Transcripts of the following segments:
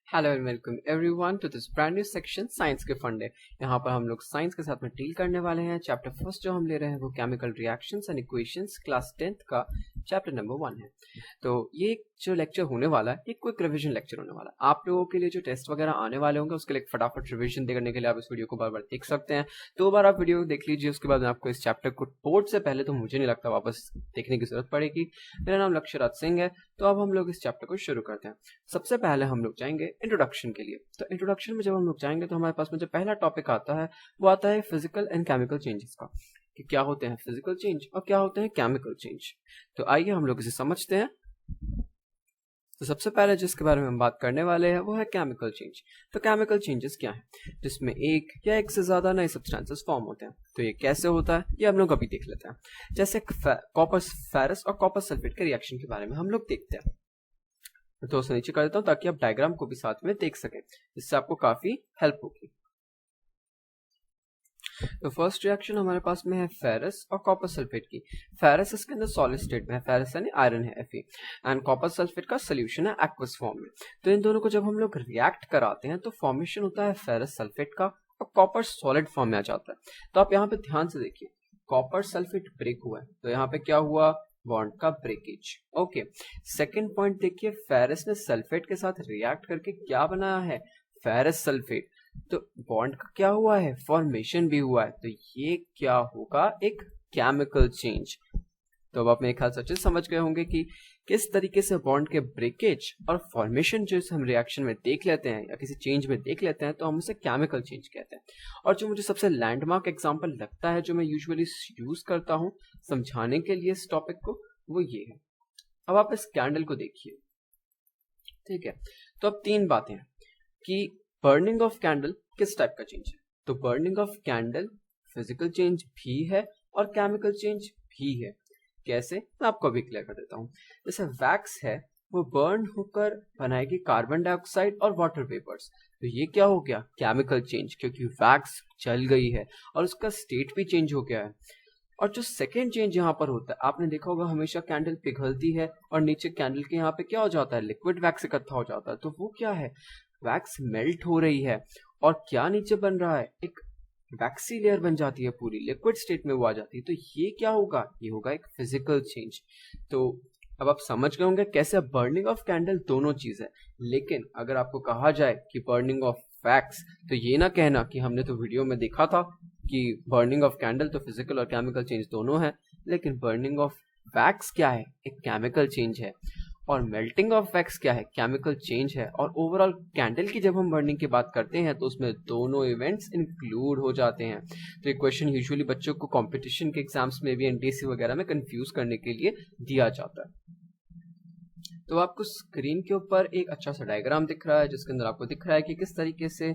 Hello and welcome everyone to this brand new section science के फंडे। यहाँ पर हम लोग साइंस के साथ में डील करने वाले हैं। चैप्टर फर्स्ट जो हम ले रहे हैं वो chemical reactions and equations class 10th का चैप्टर नंबर 1 है। तो ये जो लेक्चर होने वाला है ये क्विक रिवीजन लेक्चर होने वाला है। आप लोगों के लिए जो टेस्ट वगैरह आने वाले होंगे उसके लिए फटाफट रिवीजन करने के लिए आप इस वीडियो को बार बार देख सकते हैं। 2 बार आप वीडियो देख लीजिए, उसके बाद आपको इस चैप्टर को बोर्ड से पहले तो मुझे नहीं लगता वापस देखने की जरूरत पड़ेगी। मेरा नाम लक्ष्यराज सिंह है। तो अब हम लोग इस चैप्टर को शुरू करते हैं। सबसे पहले हम लोग जाएंगे इंट्रोडक्शन के लिए। तो इंट्रोडक्शन में जब हम लोग जाएंगे तो हमारे पास में जो पहला टॉपिक आता है वो आता है फिजिकल एंड केमिकल चेंजेस का, कि क्या होते हैं फिजिकल चेंज और क्या होते हैं केमिकल चेंज। तो आइए हम लोग इसे समझते हैं। तो सबसे पहले जिसके बारे में हम बात करने वाले हैं वो है केमिकल चेंज। तो केमिकल चेंजेस क्या है, जिसमें एक या एक से ज्यादा नए सब्सटेंसेस फॉर्म होते हैं। तो ये कैसे होता है ये हम लोग अभी देख लेते हैं। जैसे कॉपर फेरस और कॉपर सल्फेट के रिएक्शन के बारे में हम लोग देखते हैं। तो उसे नीचे कर देता हूं ताकि आप डायग्राम को भी साथ में देख सकें, इससे आपको काफी हेल्प होगी। तो फर्स्ट रिएक्शन हमारे पास में है फेरस और कॉपर सल्फेट की। फेरस इसके अंदर सॉलिड स्टेट में है, फेरस यानी आयरन है Fe, एंड कॉपर सल्फेट का सोल्यूशन है एक्वस फॉर्म में। तो इन दोनों को जब हम लोग रिएक्ट कराते हैं तो फॉर्मेशन होता है फेरस सल्फेट का और कॉपर सॉलिड फॉर्म में आ जाता है। तो आप यहाँ पे ध्यान से देखिए, कॉपर सल्फेट ब्रेक हुआ है तो यहाँ पे क्या हुआ, बॉन्ड का ब्रेकेज। ओके, सेकेंड पॉइंट देखिए, फेरस ने सल्फेट के साथ रिएक्ट करके क्या बनाया है, फेरस सल्फेट। तो बॉन्ड का क्या हुआ है, फॉर्मेशन भी हुआ है। तो ये क्या होगा, एक केमिकल चेंज। तो अब आप मेरे ख्याल से अच्छे समझ गए होंगे कि किस तरीके से बॉन्ड के ब्रेकेज और फॉर्मेशन जो हम रिएक्शन में देख लेते हैं या किसी चेंज में देख लेते हैं तो हम उसे केमिकल चेंज कहते हैं। और जो मुझे सबसे लैंडमार्क एग्जांपल लगता है, जो मैं यूजुअली यूज करता हूं समझाने के लिए इस टॉपिक को, वो ये है। अब आप इस कैंडल को देखिए, ठीक है। तो अब 3 बातें हैं कि बर्निंग ऑफ कैंडल किस टाइप का चेंज है। तो burning of candle physical change भी है और केमिकल चेंज भी है। कैसे, मैं आपको अभी क्लियर कर देता हूँ। जैसे वैक्स है वो बर्न होकर बनाएगी कार्बन डाइऑक्साइड और वाटर वेपर्स। तो ये क्या हो गया, केमिकल चेंज, क्योंकि वैक्स जल गई है और उसका स्टेट भी चेंज हो गया है। और जो सेकेंड चेंज यहाँ पर होता है, आपने देखा होगा हमेशा कैंडल पिघलती है और नीचे कैंडल के यहाँ पे क्या हो जाता है, लिक्विड वैक्स इकट्ठा हो जाता है। तो वो क्या है, वैक्स मेल्ट हो रही है और क्या नीचे बन रहा है, एक वैक्सी लेयर बन जाती है, पूरी लिक्विड स्टेट में वो आ जाती है। तो ये क्या होगा, ये होगा एक फिजिकल चेंज। तो अब आप समझ गए होंगे कैसे बर्निंग ऑफ कैंडल दोनों चीज है। लेकिन अगर आपको कहा जाए कि बर्निंग ऑफ वैक्स, तो ये ना कहना कि हमने तो वीडियो में देखा था कि बर्निंग ऑफ कैंडल तो फिजिकल और केमिकल चेंज दोनों है। लेकिन बर्निंग ऑफ वैक्स क्या है, एक केमिकल चेंज है। और मेल्टिंग ऑफ वैक्स क्या है, केमिकल चेंज है। और ओवरऑल कैंडल की जब हम बर्निंग की बात करते हैं तो उसमें दोनों इवेंट्स इंक्लूड हो जाते हैं। तो ये क्वेश्चन यूजुअली बच्चों को कंपटीशन के एग्जाम्स में भी एनटीएससी वगैरह में कंफ्यूज करने के लिए दिया जाता है। तो आपको स्क्रीन के ऊपर एक अच्छा सा डायग्राम दिख रहा है जिसके अंदर आपको दिख रहा है कि किस तरीके से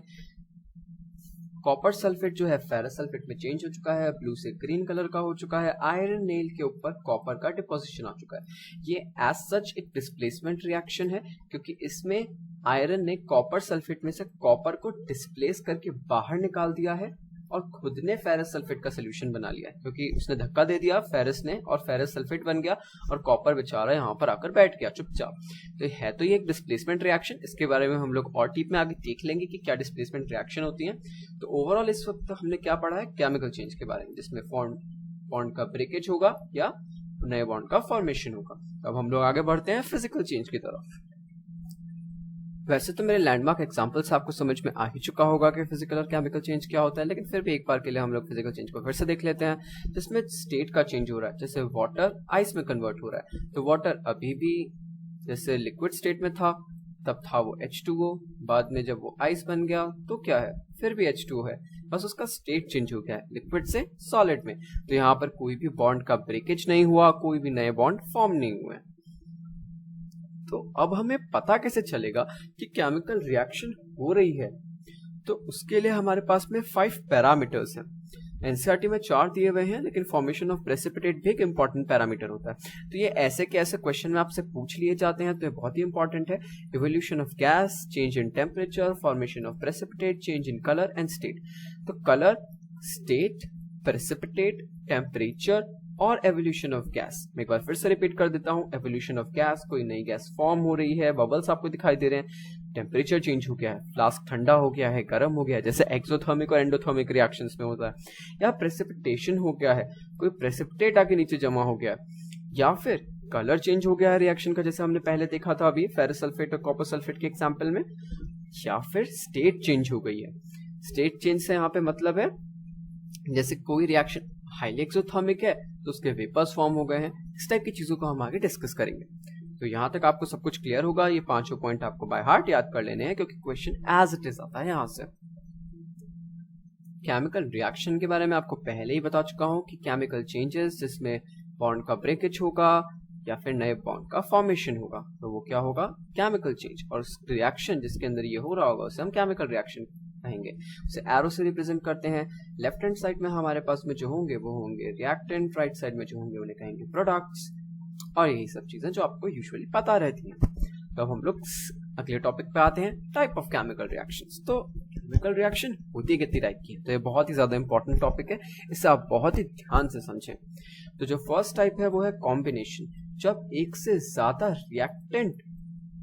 कॉपर सल्फेट जो है फेरस सल्फेट में चेंज हो चुका है, ब्लू से ग्रीन कलर का हो चुका है, आयरन नेल के ऊपर कॉपर का डिपोजिशन आ चुका है। ये एज सच एक डिस्प्लेसमेंट रिएक्शन है, क्योंकि इसमें आयरन ने कॉपर सल्फेट में से कॉपर को डिस्प्लेस करके बाहर निकाल दिया है और खुद ने फेरस सल्फेट का सोल्यूशन बना लिया है, क्योंकि उसने धक्का दे दिया फेरस ने और फेरस सल्फेट बन गया और कॉपर बेचारा यहाँ पर आकर बैठ गया चुपचाप। तो ये एक डिस्प्लेसमेंट रिएक्शन। इसके बारे में हम लोग और डीप में आगे देख लेंगे कि क्या डिस्प्लेसमेंट रिएक्शन होती है। तो ओवरऑल इस वक्त हमने क्या पढ़ा है, केमिकल चेंज के बारे में, जिसमें बॉन्ड का ब्रेकेज होगा या नए बॉन्ड का फॉर्मेशन होगा। अब हम लोग आगे बढ़ते हैं फिजिकल चेंज की तरफ। वैसे तो मेरे लैंडमार्क एग्जांपल्स आपको समझ में आ ही चुका होगा कि फिजिकल और केमिकल चेंज क्या होता है, लेकिन फिर भी एक बार के लिए हम लोग फिजिकल चेंज को फिर से देख लेते हैं, जिसमें स्टेट का चेंज हो रहा है। जैसे वाटर आइस में कन्वर्ट हो रहा है, तो वाटर अभी भी जैसे लिक्विड स्टेट में था, तब था वो H2O, बाद में जब वो आइस बन गया तो क्या है, फिर भी H2O है, बस उसका स्टेट चेंज हो गया है लिक्विड से सॉलिड में। तो यहाँ पर कोई भी बॉन्ड का ब्रेकेज नहीं हुआ, कोई भी नए बॉन्ड फॉर्म नहीं हुए। तो अब हमें पता कैसे चलेगा कि केमिकल रिएक्शन हो रही है, तो उसके लिए हमारे पास में 5 पैरामीटर्स हैं। एनसीईआरटी में 4 दिए हुए हैं, लेकिन फॉर्मेशन ऑफ प्रेसिपिटेट भी एक इंपॉर्टेंट पैरामीटर होता है। तो ये ऐसे के ऐसे क्वेश्चन में आपसे पूछ लिए जाते हैं, तो ये बहुत ही इंपॉर्टेंट है। Evolution of gas, change in temperature, formation of precipitate, change in colour and state. तो कलर, स्टेट, प्रेसिपिटेट, टेम्परेचर और एवोल्यूशन ऑफ गैस। मैं एक बार फिर से रिपीट कर देता हूं, एवोल्यूशन ऑफ गैस, कोई नई गैस फॉर्म हो रही है, बबल्स आपको दिखाई दे रहे हैं। टेम्परेचर चेंज हो गया है, फ्लास्क ठंडा हो गया है, गर्म हो गया है, जैसे एक्सोथर्मिक और एंडोथर्मिक रिएक्शंस में होता है, या प्रेसिपिटेशन हो गया है, कोई प्रेसिपिटेट आके नीचे जमा हो गया, या फिर कलर चेंज हो गया है रिएक्शन का, जैसे हमने पहले देखा था अभी फेरस सल्फेट और कॉपर सल्फेट के एग्जांपल में, या फिर स्टेट चेंज हो गई है। स्टेट चेंज से यहाँ पे मतलब है जैसे कोई रिएक्शन हाईली एक्सोथर्मिक है तो उसके वेपर्स फॉर्म हो गए हैं, इस टाइप की चीजों को हम आगे डिस्कस करेंगे। तो यहाँ तक आपको सब कुछ क्लियर होगा, ये पांचों पॉइंट आपको बाय हार्ट याद कर लेने हैं क्योंकि क्वेश्चन एज इट इज आता है यहाँ से। केमिकल रिएक्शन के बारे में आपको पहले ही बता चुका हूँ कि केमिकल चेंजेस जिसमें बॉन्ड का ब्रेकेज होगा या फिर नए बॉन्ड का फॉर्मेशन होगा तो वो क्या होगा, केमिकल चेंज। और रिएक्शन जिसके अंदर ये हो रहा होगा उसे हम केमिकल रिएक्शन कहेंगे, उसे एरो से रिप्रेजेंट करते हैं। लेफ्ट हैंड साइड में हमारे पास में जो होंगे वो होंगे रिएक्टेंट, राइट साइड में जो होंगे उन्हें कहेंगे प्रोडक्ट्स, और यही सब चीजें जो आपको यूजुअली पता रहती हैं। तो अब हम लोग अगले टॉपिक पे आते हैं, टाइप ऑफ केमिकल रिएक्शंस। तो केमिकल रिएक्शन होती कितनी टाइप की है, तो ये बहुत ही ज्यादा इंपॉर्टेंट टॉपिक है, इसे आप बहुत ही ध्यान से समझें। तो जो फर्स्ट टाइप है वो है कॉम्बिनेशन, जब एक से ज्यादा रिएक्टेंट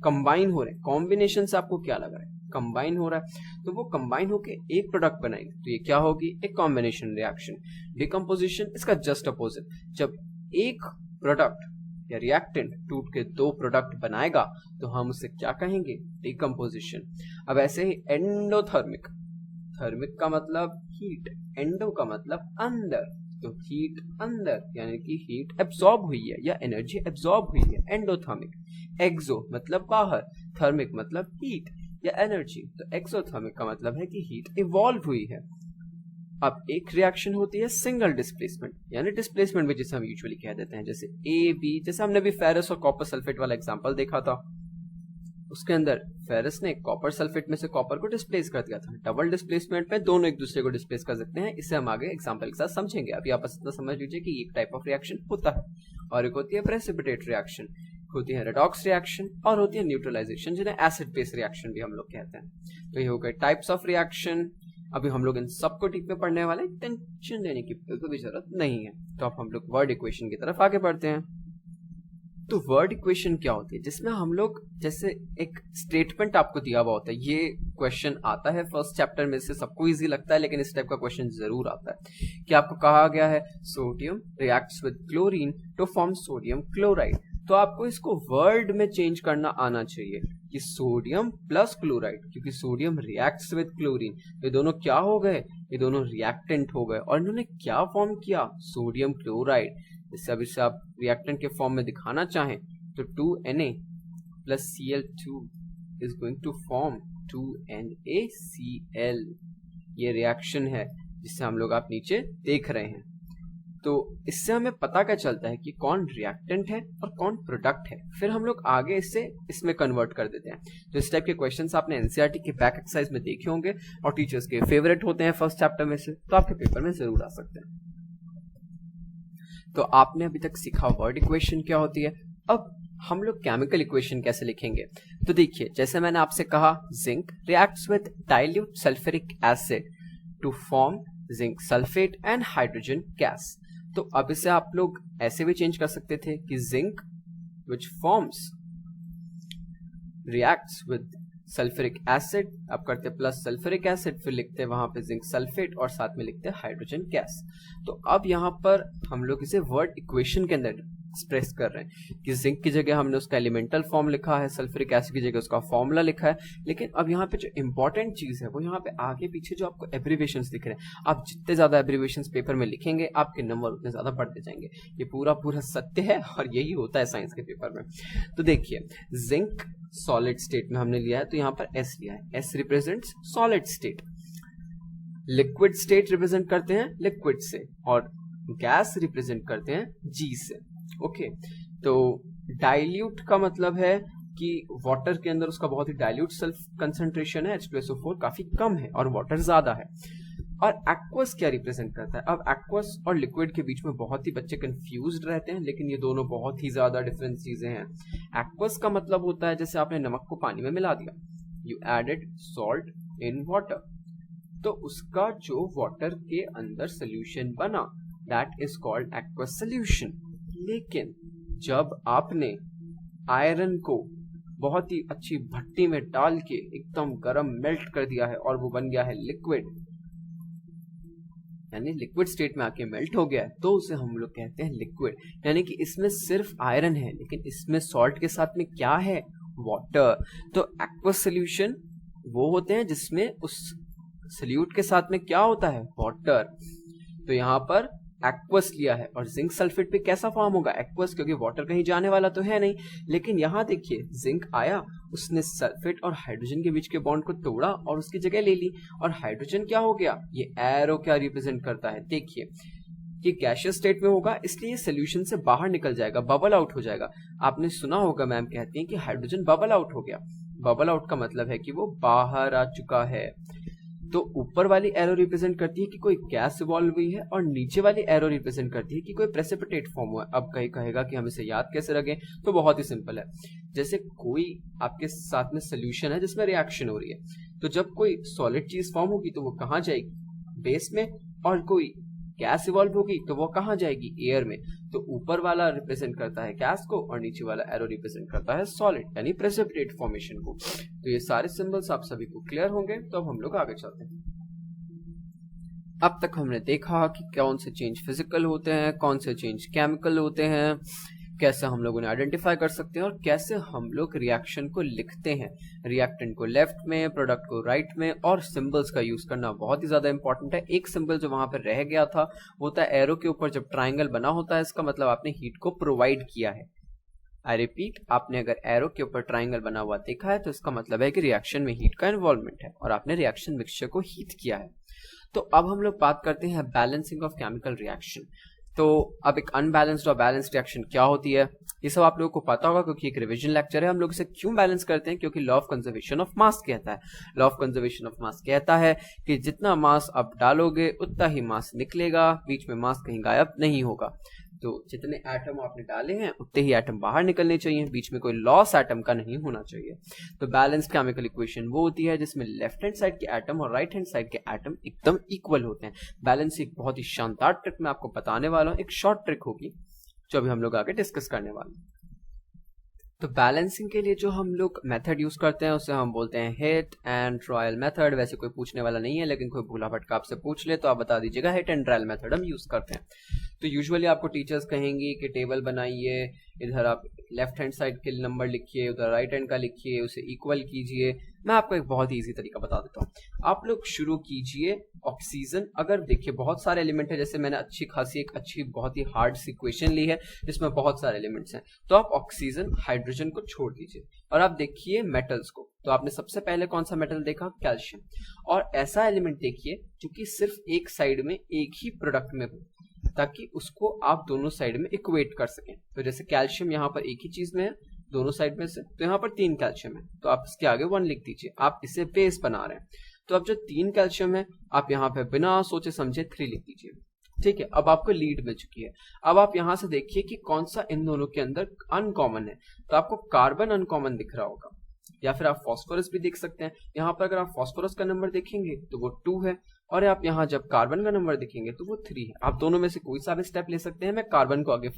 कंबाइन हो रहे हैं। कॉम्बिनेशन से आपको क्या लग रहा है, कंबाइन हो रहा है, तो वो कंबाइन होके एक प्रोडक्ट बनाएंगे, तो ये क्या होगी, एक कॉम्बिनेशन रिएक्शन। डिकम्पोजिशन इसका जस्ट अपोजिट, जब एक प्रोडक्ट या रिएक्टेंट टूट के दो प्रोडक्ट बनाएगा तो हम उसे क्या कहेंगे, डिकम्पोजिशन। अब ऐसे ही एंडोथर्मिक, थर्मिक का मतलब हीट, एंडो का मतलब अंदर, तो हीट अंदर यानी कि हीट एब्सॉर्ब हुई है या एनर्जी एब्सॉर्ब हुई है, एंडोथर्मिक। एक्सो मतलब बाहर, थर्मिक मतलब हीट या एनर्जी, तो एक्सोथर्मिक का मतलब है कि हीट इवॉल्व हुई है। अब एक रिएक्शन होती है सिंगल डिस्प्लेसमेंट, यानी डिस्प्लेसमेंट भी जिसे हम यूजुअली कह देते हैं, जैसे ए बी, जैसे हमने भी फेरस और कॉपर सल्फेट वाला एग्जांपल देखा था, उसके अंदर फेरस ने कॉपर सल्फेट में से कॉपर को डिस्प्लेस कर दिया था। डबल डिस्प्लेसमेंट में दोनों एक दूसरे को डिस्प्लेस कर सकते हैं, इसे हम आगे एग्जांपल के साथ समझेंगे। अभी आप इतना समझ लीजिए कि एक टाइप ऑफ रिएक्शन होता है, और एक होती है प्रेसिपिटेट रिएक्शन, होती है रेडॉक्स रिएक्शन, और होती है न्यूट्रलाइजेशन जिन्हें एसिड बेस रिएक्शन भी हम लोग कहते हैं। तो ये हो गए टाइप्स ऑफ रिएक्शन। अभी हम लोग इन सबको डीप में पढ़ने वाले, टेंशन लेने की बिल्कुल भी जरूरत नहीं है। तो अब हम लोग वर्ड इक्वेशन की तरफ आगे बढ़ते हैं। तो वर्ड इक्वेशन क्या होती है, जिसमें हम लोग जैसे एक स्टेटमेंट आपको दिया हुआ होता है, ये क्वेश्चन आता है फर्स्ट चैप्टर में से, सबको इजी लगता है लेकिन इस टाइप का क्वेश्चन जरूर आता है कि आपको कहा गया है sodium reacts with chlorine to form sodium chloride. तो आपको इसको वर्ड में चेंज करना आना चाहिए कि सोडियम प्लस क्लोराइड, क्योंकि सोडियम रिएक्ट्स विद क्लोरीन, ये दोनों क्या हो गए, ये दोनों रिएक्टेंट हो गए, और इन्होंने क्या फॉर्म किया, सोडियम क्लोराइड। जैसे अब इसे आप रिएक्टेंट के फॉर्म में दिखाना चाहें तो 2Na plus Cl2 is going to form 2NaCl। ये रिएक्शन है जिसे हम लोग आप नीचे देख रहे हैं। तो इससे हमें पता क्या चलता है कि कौन रिएक्टेंट है और कौन प्रोडक्ट है, फिर हम लोग आगे इसमें कन्वर्ट कर देते हैं। तो इस टाइप के क्वेश्चंस आपने एनसीईआरटी के बैक एक्सरसाइज में देखे होंगे और टीचर्स के फेवरेट होते हैं फर्स्ट चैप्टर में से, तो आपके पेपर में जरूर आ सकते हैं। तो आपने अभी तक सीखा वर्ड इक्वेशन क्या होती है। अब हम लोग केमिकल इक्वेशन कैसे लिखेंगे, तो देखिए जैसे मैंने आपसे कहा, zinc reacts with dilute sulphuric acid to form zinc sulphate and hydrogen gas. तो अब इसे आप लोग ऐसे भी चेंज कर सकते थे कि zinc which forms reacts with sulphuric acid, अब करते प्लस सल्फ्यूरिक एसिड, फिर लिखते वहां पे जिंक सल्फेट और साथ में लिखते हाइड्रोजन गैस। तो अब यहाँ पर हम लोग इसे वर्ड इक्वेशन के अंदर एक्सप्रेस कर रहे हैं कि जिंक की जगह हमने उसका एलिमेंटल फॉर्म लिखा है, सल्फ्यूरिक एसिड की जगह उसका फॉर्मूला लिखा है। लेकिन अब यहाँ पे जो इंपॉर्टेंट चीज है वो यहाँ पे आगे पीछे जो आपको एब्रीविएशंस दिख रहे हैं, आप जितने ज्यादा एब्रीविएशंस पेपर में लिखेंगे आपके नंबर उतने ज्यादा बढ़ते जाएंगे। ये पूरा सत्य है और यही होता है साइंस के पेपर में। तो देखिए जिंक सॉलिड स्टेट में हमने लिया है, तो यहाँ पर एस लिया है, S represents solid state. Liquid state represent करते हैं लिक्विड से, और गैस रिप्रेजेंट करते हैं जी से। ओके तो डाइल्यूट का मतलब है कि वाटर के अंदर उसका बहुत ही डाइल्यूट सेल्फ कंसंट्रेशन है, H2SO4 काफी कम है और वाटर ज्यादा है। और एक्वस क्या रिप्रेजेंट करता है, अब एक्वस और लिक्विड के बीच में बहुत ही बच्चे कंफ्यूज्ड रहते हैं, लेकिन ये दोनों बहुत ही ज्यादा डिफरेंट चीजें हैं। एक्वस का मतलब होता है जैसे आपने नमक को पानी में मिला दिया, you added salt in water, तो उसका जो वाटर के अंदर सोल्यूशन बना that is called aqueous solution. लेकिन जब आपने आयरन को बहुत ही अच्छी भट्टी में डाल के एकदम गरम मेल्ट कर दिया है और वो बन गया है लिक्विड, यानी लिक्विड स्टेट में आके मेल्ट हो गया है, तो उसे हम लोग कहते हैं लिक्विड। यानी कि इसमें सिर्फ आयरन है, लेकिन इसमें सॉल्ट के साथ में क्या है, वाटर। तो एक्वस सोल्यूशन वो होते हैं जिसमें उस सोल्यूट के साथ में क्या होता है, वाटर। तो यहाँ पर एक्वस लिया है, और जिंक सल्फेट पे कैसा फॉर्म होगा, एक्वस, क्योंकि वाटर कहीं जाने वाला तो है नहीं। लेकिन यहाँ देखिए जिंक आया, उसने सल्फेट और हाइड्रोजन के बीच के बॉन्ड को तोड़ा और उसकी जगह ले ली, और हाइड्रोजन क्या हो गया, ये एरो क्या रिप्रेजेंट करता है, देखिए ये गैसियस स्टेट में होगा, इसलिए सोल्यूशन से बाहर निकल जाएगा, बबल आउट हो जाएगा। आपने सुना होगा मैम कहती हैं कि हाइड्रोजन बबल आउट हो गया। बबल आउट का मतलब है कि वो बाहर आ चुका है। तो ऊपर वाली एरो रिप्रेजेंट करती है कि कोई गैस इवॉल्व हुई है, और नीचे वाली एरो रिप्रेजेंट करती है कि कोई प्रेसिपिटेट फॉर्म हुआ है। अब कहीं कहेगा कि हम इसे याद कैसे रखें, तो बहुत ही सिंपल है। जैसे कोई आपके साथ में सोल्यूशन है जिसमें रिएक्शन हो रही है, तो जब कोई सॉलिड चीज फॉर्म होगी तो वो कहाँ जाएगी, बेस में, और कोई गैस इवॉल्व होगी तो वो कहाँ जाएगी, एयर में। तो ऊपर वाला रिप्रेजेंट करता है गैस को, और नीचे वाला एरो रिप्रेजेंट करता है सॉलिड यानी प्रेसिपिटेट फॉर्मेशन को। तो ये सारे सिंबल्स आप सभी को क्लियर होंगे। तो अब हम लोग आगे चलते हैं। अब तक हमने देखा कि कौन से चेंज फिजिकल होते हैं, कौन से चेंज केमिकल होते हैं, कैसे हम लोग उन्हें आइडेंटिफाई कर सकते हैं, और कैसे हम लोग रिएक्शन को लिखते हैं, रिएक्टेंट को लेफ्ट में, प्रोडक्ट को राइट में, और सिंबल्स का यूज करना बहुत ही ज्यादा इंपॉर्टेंट है। एक सिंबल जो वहां पर रह गया था वो था एरो के ऊपर जब ट्राइंगल बना होता है, इसका मतलब आपने हीट को प्रोवाइड किया है। आई रिपीट, आपने अगर एरो के ऊपर ट्राइंगल बना हुआ देखा है तो इसका मतलब है कि रिएक्शन में हीट का इन्वॉल्वमेंट है और आपने रिएक्शन मिक्सचर को हीट किया है। तो अब हम लोग बात करते हैं बैलेंसिंग ऑफ केमिकल रिएक्शन। तो अब एक अनबैलेंस्ड और बैलेंस्ड रिएक्शन क्या होती है, ये सब आप लोगों को पता होगा क्योंकि एक रिवीजन लेक्चर है। हम लोग इसे क्यों बैलेंस करते हैं, क्योंकि law of conservation of mass कहता है, law of conservation of mass कहता है कि जितना मास आप डालोगे उतना ही मास निकलेगा, बीच में मास कहीं गायब नहीं होगा। तो जितने एटम आपने डाले हैं उतने ही एटम बाहर निकलने चाहिए, बीच में कोई लॉस एटम का नहीं होना चाहिए। तो बैलेंस्ड केमिकल इक्वेशन वो होती है जिसमें लेफ्ट हैंड साइड के एटम और राइट हैंड साइड के एटम एकदम इक्वल होते हैं। बैलेंस एक बहुत ही शानदार ट्रिक मैं आपको बताने वाला हूँ, एक शॉर्ट ट्रिक होगी जो अभी हम लोग आगे डिस्कस करने वाले हैं। तो बैलेंसिंग के लिए जो हम लोग मेथड यूज करते हैं उसे हम बोलते हैं हिट एंड ट्रायल मेथड। वैसे कोई पूछने वाला नहीं है, लेकिन कोई भूला भटका आपसे पूछ ले तो आप बता दीजिएगा, हिट एंड ट्रायल मेथड हम यूज करते हैं। तो यूजुअली आपको टीचर्स कहेंगी कि टेबल बनाइए, इधर आप लेफ्ट हैंड साइड के नंबर लिखिए, उधर राइट हैंड का लिखिए, उसे इक्वल कीजिए। मैं आपको एक बहुत ही इजी तरीका बता देता हूँ। आप लोग शुरू कीजिए ऑक्सीजन। अगर देखिए बहुत सारे एलिमेंट है, जैसे मैंने अच्छी खासी एक अच्छी बहुत ही हार्ड सी इक्वेशन ली है जिसमें बहुत सारे एलिमेंट्स हैं, तो आप ऑक्सीजन हाइड्रोजन को छोड़ दीजिए और आप देखिए मेटल्स को। तो आपने सबसे पहले कौन सा मेटल देखा, कैल्शियम। और ऐसा एलिमेंट देखिए जो कि सिर्फ एक साइड में एक ही प्रोडक्ट में हो, ताकि उसको आप दोनों साइड में इक्वेट कर सकें। तो जैसे कैल्शियम यहाँ पर एक ही चीज में है दोनों साइड में से, तो यहाँ पर 3 कैल्शियम है, तो आप इसके आगे 1 लिख दीजिए। आप इसे बेस बना रहे हैं, तो अब जो 3 कैल्शियम है आप यहाँ पे बिना सोचे समझे 3 लिख दीजिए। ठीक है, अब आपको लीड मिल चुकी है। अब आप यहाँ से देखिए कि कौन सा इन दोनों के अंदर अनकॉमन है। तो आपको कार्बन अनकॉमन दिख रहा होगा, या फिर आप फास्फोरस भी देख सकते हैं। यहाँ पर अगर आप फास्फोरस का नंबर देखेंगे तो वो 2 है, और आप यहाँ जब कार्बन का नंबर देखेंगे तो वो 3 है। आप दोनों में से कोई सा भी स्टेप ले सकते हैं, मैं कार्बन को आगे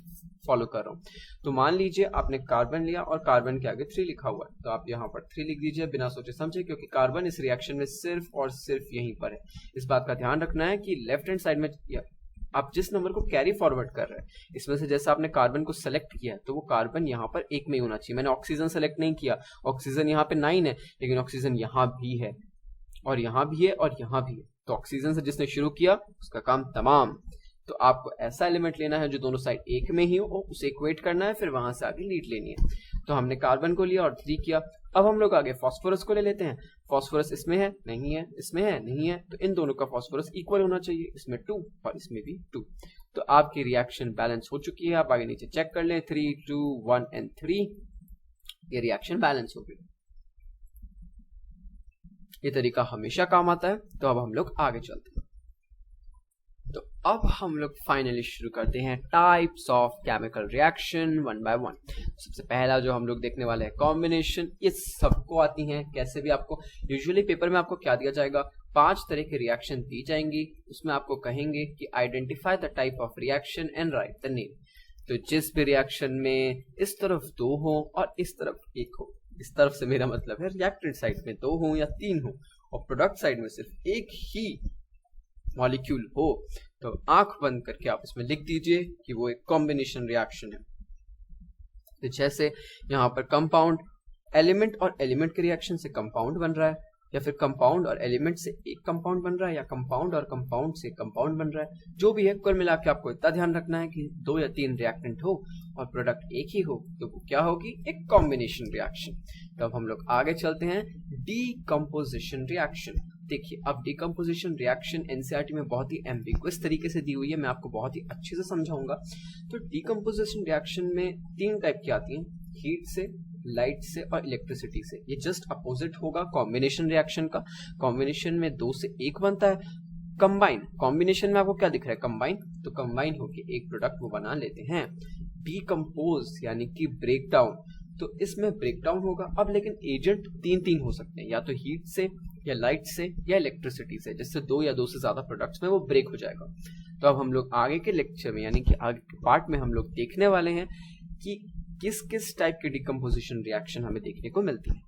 फॉलो कर रहा हूँ। तो मान लीजिए आपने कार्बन लिया और कार्बन के आगे 3 लिखा हुआ है, तो आप यहाँ पर 3 लिख दीजिए बिना सोचे समझे, क्योंकि कार्बन इस रिएक्शन में सिर्फ और सिर्फ यहीं पर है। इस बात का ध्यान रखना है कि लेफ्ट हैंड साइड में आप जिस नंबर को कैरी फॉरवर्ड कर रहे हैं, इसमें से जैसे आपने कार्बन को सेलेक्ट किया तो वो कार्बन यहाँ पर 1 में ही होना चाहिए। मैंने ऑक्सीजन सेलेक्ट नहीं किया, ऑक्सीजन यहाँ पे 9 है, लेकिन ऑक्सीजन यहाँ भी है और यहाँ भी है और यहाँ भी है। तो ऑक्सीजन से जिसने शुरू किया उसका काम तमाम। तो आपको ऐसा एलिमेंट लेना है जो दोनों साइड 1 में ही हो, उसे इक्वेट करना है, फिर वहां से आगे लीड लेनी है। तो हमने कार्बन को लिया और 3 किया। अब हम लोग आगे फास्फोरस को ले लेते हैं। फास्फोरस इसमें है नहीं है, इसमें है नहीं है, तो इन दोनों का फास्फोरस इक्वल होना चाहिए, इसमें 2 और इसमें भी 2। तो आपकी रिएक्शन बैलेंस हो चुकी है। आप आगे नीचे चेक कर लें, 3 2 1 एंड 3, ये रिएक्शन बैलेंस हो गई। ये तरीका हमेशा काम आता है। तो अब हम लोग आगे चलते हैं। तो अब हम लोग फाइनली शुरू करते हैं types of chemical reaction 1 by 1। सबसे पहला जो हम लोग देखने वाले हैं कॉम्बिनेशन। ये सबको आती हैं, कैसे भी आपको यूजुअली पेपर में आपको क्या दिया जाएगा, 5 तरह की रिएक्शन दी जाएंगी। उसमें आपको कहेंगे कि identify the type of reaction and right the name. तो जिस भी रिएक्शन में इस तरफ 2 हो और इस तरफ 1 हो, इस तरफ से मेरा मतलब है रिएक्टेंट साइड में 2 हो या 3 हो और प्रोडक्ट साइड में सिर्फ एक ही मॉलिक्यूल हो, तो आंख बंद करके आप इसमें लिख दीजिए कि वो एक कॉम्बिनेशन रिएक्शन है। तो जैसे यहाँ पर कंपाउंड एलिमेंट और एलिमेंट के रिएक्शन से कंपाउंड बन रहा है, या फिर कंपाउंड और एलिमेंट से एक कंपाउंड बन रहा है, या कंपाउंड और कंपाउंड से कंपाउंड बन रहा है, जो भी है कुल मिला के आपको इतना ध्यान रखना है कि 2 या 3 रिएक्टेंट हो और प्रोडक्ट एक ही हो, तो वो क्या होगी, एक कॉम्बिनेशन रिएक्शन। तो अब हम लोग आगे चलते हैं डीकंपोजिशन रिएक्शन। देखिए अब डीकंपोजिशन रिएक्शन एनसीईआरटी में बहुत ही एम्बिगुअस तरीके से दी हुई है, मैं आपको बहुत ही अच्छे से समझाऊंगा। तो डीकंपोजिशन रिएक्शन में 3 टाइप की आती हैं, हीट से, लाइट से और इलेक्ट्रिसिटी से। ये जस्ट अपोजिट होगा कॉम्बिनेशन रिएक्शन का। कॉम्बिनेशन में 2 से 1 बनता है, कंबाइन कॉम्बिनेशन में आपको क्या दिख रहा है, कंबाइन, तो कंबाइन होके एक प्रोडक्ट वो बना लेते हैं। डीकंपोज यानी कि ब्रेक डाउन, तो इसमें ब्रेक डाउन होगा। अब लेकिन एजेंट 3 हो सकते हैं, या तो हीट से या लाइट से या इलेक्ट्रिसिटी से, जिससे 2 या 2 से ज्यादा प्रोडक्ट्स में वो ब्रेक हो जाएगा। तो अब हम लोग आगे के लेक्चर में यानी कि आगे के पार्ट में हम लोग देखने वाले हैं कि किस किस टाइप की डीकंपोजिशन रिएक्शन हमें देखने को मिलती है।